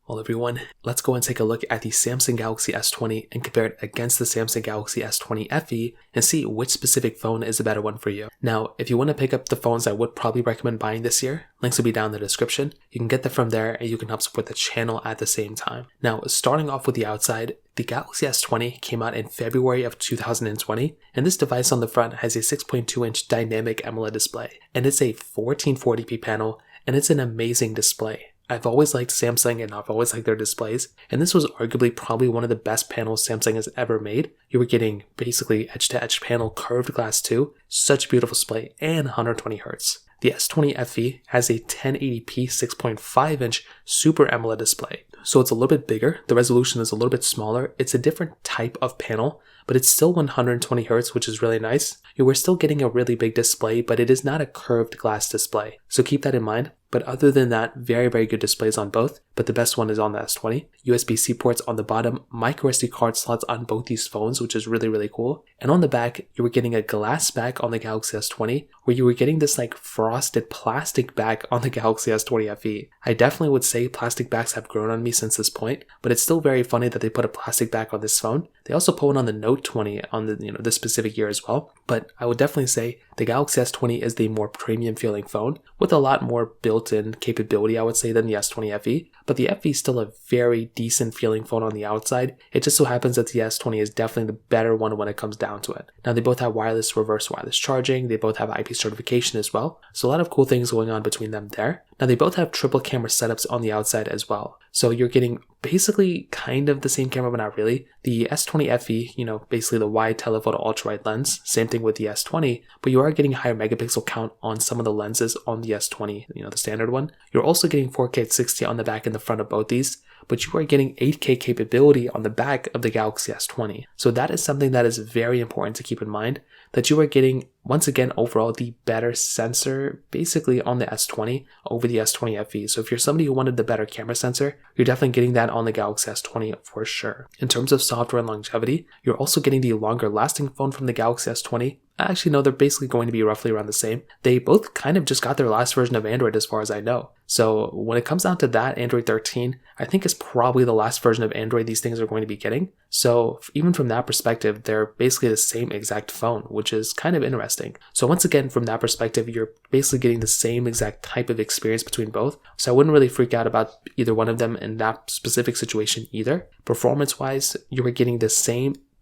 Well everyone, let's go and take a look at the Samsung Galaxy S20 and compare it against the Samsung Galaxy S20 FE and see which specific phone is the better one for you. Now, if you want to pick up the phones I would probably recommend buying this year, links will be down in the description. You can get them from there and you can help support the channel at the same time. Now, starting off with the outside, the Galaxy S20 came out in February of 2020, and this device on the front has a 6.2-inch dynamic AMOLED display, and it's a 1440p panel, and it's an amazing display. I've always liked Samsung and I've always liked their displays, and this was arguably probably one of the best panels Samsung has ever made. You were getting basically edge-to-edge panel curved glass too, such a beautiful display, and 120Hz. The S20 FE has a 1080p 6.5-inch Super AMOLED display, so it's a little bit bigger, the resolution is a little bit smaller, it's a different type of panel, but it's still 120Hz, which is really nice. We're still getting a really big display, but it is not a curved glass display, so keep that in mind. But other than that, very good displays on both, but the best one is on the S20. USB-C ports on the bottom, micro SD card slots on both these phones, which is really cool. And on the back, you were getting a glass back on the Galaxy S20, where you were getting this like frosted plastic back on the Galaxy S20 FE. I definitely would say plastic backs have grown on me since this point, but it's still very funny that they put a plastic back on this phone. They also put one on the Note 20 on the this specific year as well, but I would definitely say the Galaxy S20 is the more premium feeling phone with a lot more built-in capability, I would say, than the S20 FE, but the FE is still a very decent feeling phone on the outside. It just so happens that the S20 is definitely the better one when it comes down to it. Now, they both have reverse wireless charging, they both have IP certification as well, so a lot of cool things going on between them there. Now, they both have triple camera setups on the outside as well, so you're getting basically kind of the same camera, but not really. The S20 FE, basically the wide telephoto ultra-wide lens, same thing with the S20, but you are getting a higher megapixel count on some of the lenses on the S20, the standard one. You're also getting 4K at 60 on the back and the front of both these, but you are getting 8K capability on the back of the Galaxy S20. So that is something that is very important to keep in mind, that you are getting, once again, overall the better sensor basically on the S20 over the S20 FE. So if you're somebody who wanted the better camera sensor, you're definitely getting that on the Galaxy S20 for sure. In terms of software and longevity, you're also getting the longer lasting phone from the Galaxy S20. Actually, no, they're basically going to be roughly around the same. They both kind of just got their last version of Android as far as I know. So when it comes down to that, Android 13, I think is probably the last version of Android these things are going to be getting. So even from that perspective, they're basically the same exact phone, which is kind of interesting. So once again, from that perspective, you're basically getting the same exact type of experience between both. So I wouldn't really freak out about either one of them in that specific situation either. Performance-wise, you were getting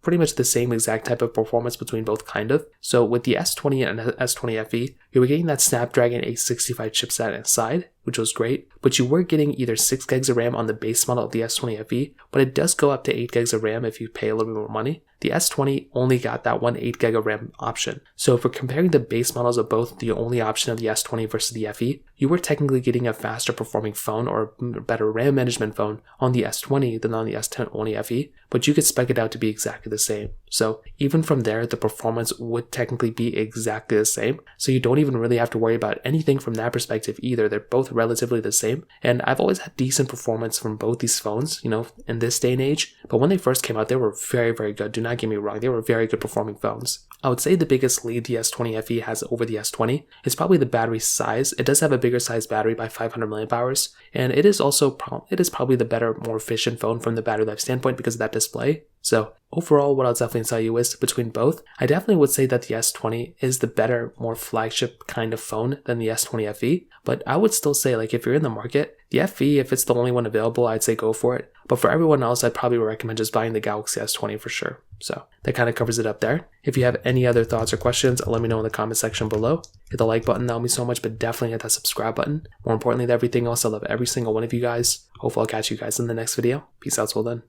pretty much the same exact type of performance between both kind of. So with the S20 and S20 FE, you were getting that Snapdragon 865 chipset inside, which was great, but you were getting either 6 gigs of RAM on the base model of the S20 FE, but it does go up to 8 gigs of RAM if you pay a little bit more money. The S20 only got that one 8 gig of RAM option. So if we're comparing the base models of both, the only option of the S20 versus the FE, you were technically getting a faster performing phone or better RAM management phone on the S20 than on the S20 FE, but you could spec it out to be exactly the same. So even from there, the performance would technically be exactly the same. So you don't even really have to worry about anything from that perspective either. They're both relatively the same. And I've always had decent performance from both these phones, in this day and age. But when they first came out, they were very good. Do not get me wrong. They were very good performing phones. I would say the biggest lead the S20 FE has over the S20 is probably the battery size. It does have a bigger size battery by 500 milliamp hours, and it is probably the better, more efficient phone from the battery life standpoint because of that display. So overall, what I'll definitely tell you is between both, I definitely would say that the S20 is the better, more flagship kind of phone than the S20 FE. But I would still say, if you're in the market, the FE, if it's the only one available, I'd say go for it. But for everyone else, I'd probably recommend just buying the Galaxy S20 for sure. So that kind of covers it up there. If you have any other thoughts or questions, let me know in the comment section below. Hit the like button, that'll mean so much, but definitely hit that subscribe button. More importantly than everything else, I love every single one of you guys. Hopefully I'll catch you guys in the next video. Peace out till then.